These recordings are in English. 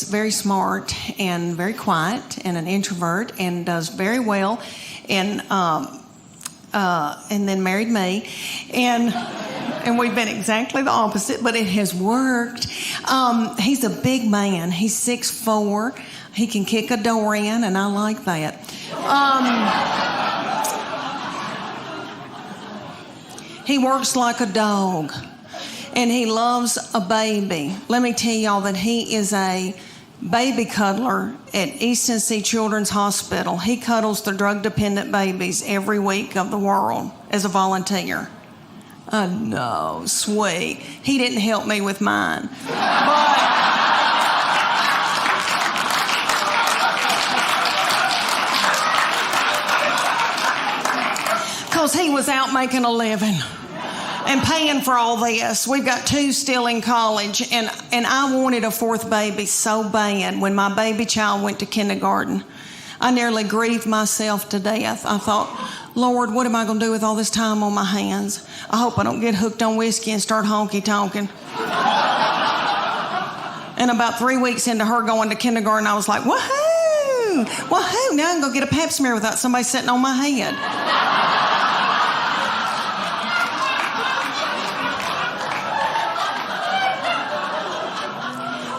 very smart and very quiet and an introvert and does very well, and then married me, and we've been exactly the opposite, but it has worked. He's a big man. He's 6'4". He can kick a door in, and I like that. He works like a dog, and he loves a baby. Let me tell y'all that he is a baby cuddler at East Tennessee Children's Hospital. He cuddles the drug-dependent babies every week of the world as a volunteer. I know, sweet. He didn't help me with mine. Because he was out making a living and paying for all this. We've got 2 still in college, and I wanted a 4th baby so bad. When my baby child went to kindergarten, I nearly grieved myself to death. I thought, Lord, what am I going to do with all this time on my hands? I hope I don't get hooked on whiskey and start honky-tonking. And about 3 weeks into her going to kindergarten, I was like, woohoo! Woohoo! Now I can go get a pap smear without somebody sitting on my head.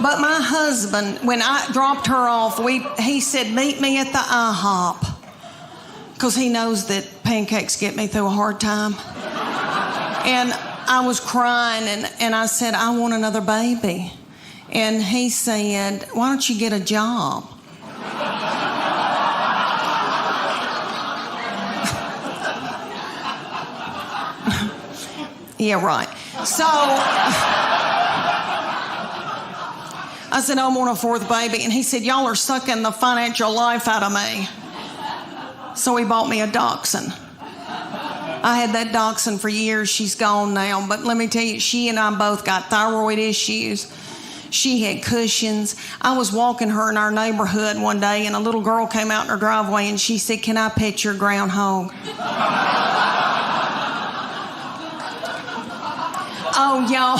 But my husband, when I dropped her off, he said, meet me at the IHOP. Because he knows that pancakes get me through a hard time. And I was crying, and I said, I want another baby. And he said, why don't you get a job? Yeah, right. So I said, I want a 4th baby. And he said, y'all are sucking the financial life out of me. So he bought me a dachshund. I had that dachshund for years. She's gone now. But let me tell you, she and I both got thyroid issues. She had cushions. I was walking her in our neighborhood one day, and a little girl came out in her driveway, and she said, can I pet your groundhog? Oh, y'all.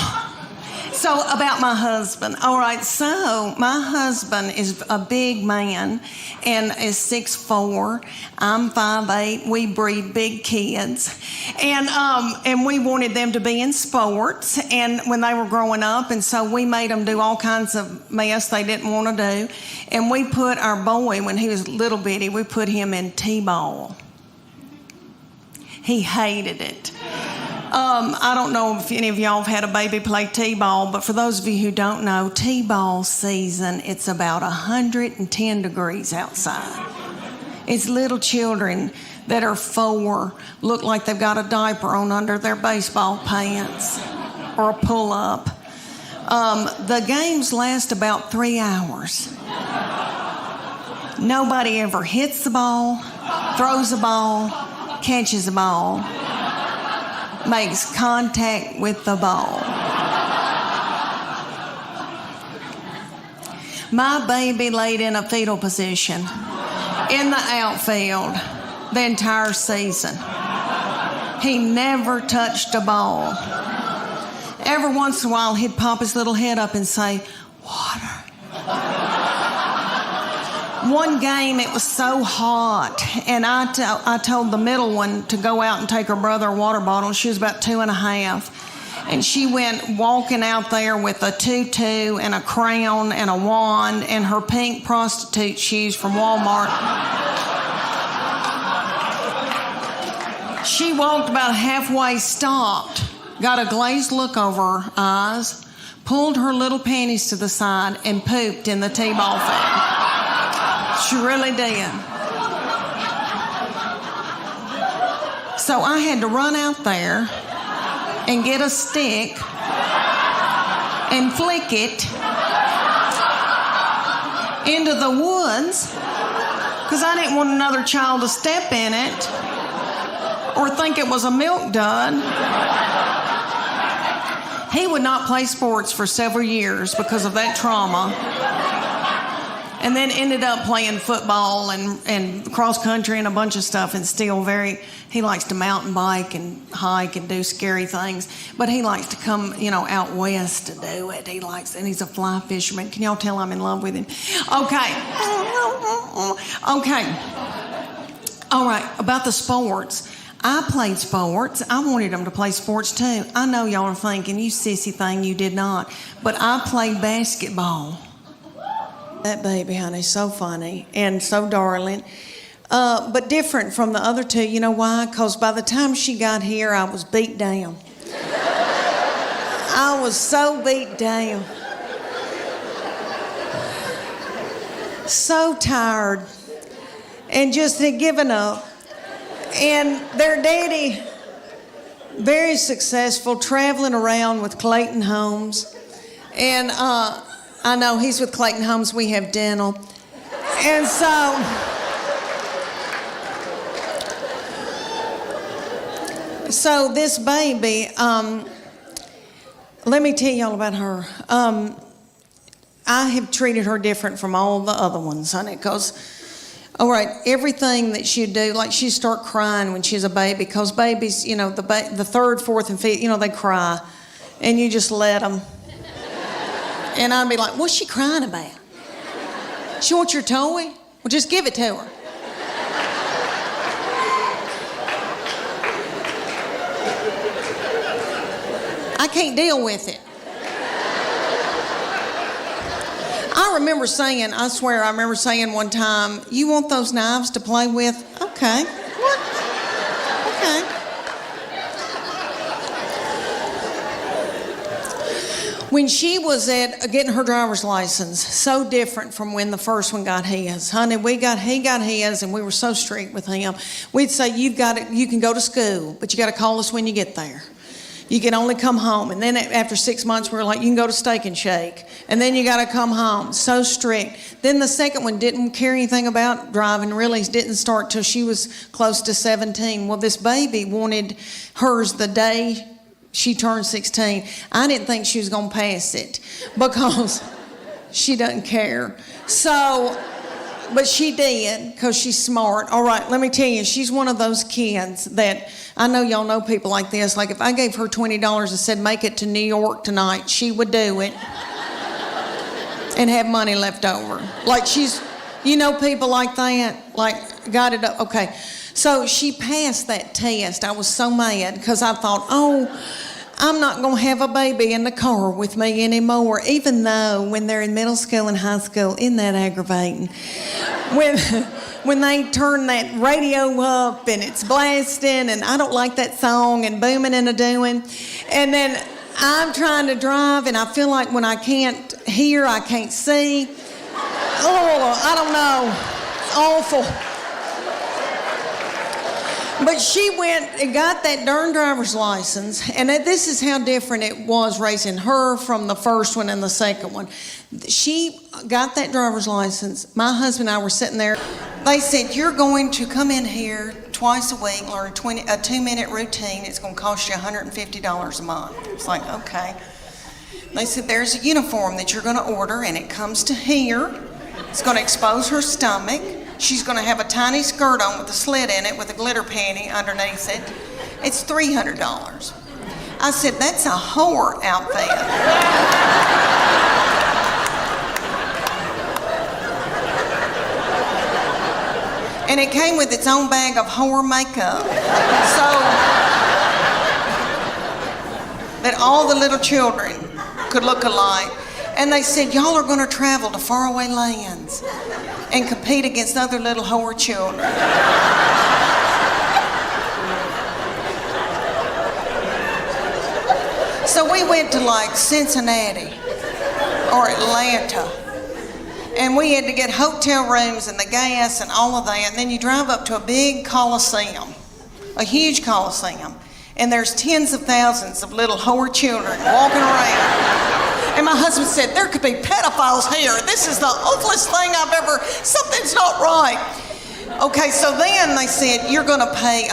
So about my husband. All right, so my husband is a big man and is 6'4". I'm 5'8". We breed big kids. And we wanted them to be in sports and when they were growing up, and so we made them do all kinds of mess they didn't want to do. And we put our boy, when he was little bitty, we put him in T-ball. He hated it. I don't know if any of y'all have had a baby play T-ball, but for those of you who don't know, T-ball season, it's about 110 degrees outside. It's little children that are 4 look like they've got a diaper on under their baseball pants or a pull-up. The games last about 3 hours. Nobody ever hits the ball, throws a ball, catches a ball, makes contact with the ball. My baby laid in a fetal position in the outfield the entire season. He never touched a ball. Every once in a while, he'd pop his little head up and say, water. One game, it was so hot, and I told the middle one to go out and take her brother a water bottle. She was about 2.5, and she went walking out there with a tutu and a crown and a wand and her pink prostitute shoes from Walmart. She walked about halfway, stopped, got a glazed look over her eyes, pulled her little panties to the side, and pooped in the T-ball field. She really did. So I had to run out there and get a stick and flick it into the woods because I didn't want another child to step in it or think it was a milk dud. He would not play sports for several years because of that trauma. and then ended up playing football and cross country and a bunch of stuff, and still he likes to mountain bike and hike and do scary things, but he likes to come, out west to do it. And he's a fly fisherman. Can y'all tell I'm in love with him? Okay. All right, about the sports. I played sports. I wanted them to play sports too. I know y'all are thinking, you sissy thing, you did not. But I played basketball. That baby, honey, so funny and so darling. But different from the other two. You know why? Because by the time she got here, I was beat down. I was so beat down. So tired. And just had given up. And their daddy, very successful, traveling around with Clayton Homes. And I know he's with Clayton Homes. We have dental. And so this baby, let me tell y'all about her. I have treated her different from all the other ones, honey, because... All right, everything that she'd do, like she'd start crying when she's a baby, because babies, the third, fourth, and fifth, they cry, and you just let them. And I'd be like, what's she crying about? She wants your toy? Well, just give it to her. I can't deal with it. I remember saying one time, you want those knives to play with? Okay. What? Okay. When she was getting her driver's license, so different from when the first one got his. Honey, he got his, and we were so strict with him. We'd say, you can go to school, but you got to call us when you get there. You can only come home. And then after 6 months, we were like, you can go to Steak and Shake. And then you got to come home. So strict. Then the second one didn't care anything about driving, really didn't start till she was close to 17. Well, this baby wanted hers the day she turned 16. I didn't think she was going to pass it because she doesn't care. But she did, because she's smart. All right, let me tell you, she's one of those kids that, I know y'all know people like this. Like if I gave her $20 and said, make it to New York tonight, she would do it and have money left over. Like she's, people like that, like got it up. Okay, so she passed that test. I was so mad because I thought, I'm not going to have a baby in the car with me anymore, even though when they're in middle school and high school, isn't that aggravating? When they turn that radio up and it's blasting and I don't like that song and booming and a-doing, and then I'm trying to drive and I feel like when I can't hear, I can't see. Oh, I don't know. It's awful. But she went and got that darn driver's license, and this is how different it was raising her from the first one and the second one. She got that driver's license. My husband and I were sitting there. They said, you're going to come in here twice a week, learn a 2-minute routine. It's going to cost you $150 a month. It's like, okay. They said, there's a uniform that you're going to order, and it comes to here. It's going to expose her stomach. She's going to have a tiny skirt on with a slit in it with a glitter panty underneath it. It's $300. I said, that's a whore outfit. And it came with its own bag of whore makeup. So that all the little children could look alike. And they said, y'all are going to travel to faraway lands and compete against other little whore children. So we went to like Cincinnati or Atlanta, and we had to get hotel rooms and the gas and all of that, and then you drive up to a big coliseum, a huge coliseum, and there's tens of thousands of little whore children walking around. And my husband said, there could be pedophiles here. This is the awfulest thing I've ever, something's not right. Okay, so then they said, you're going to pay.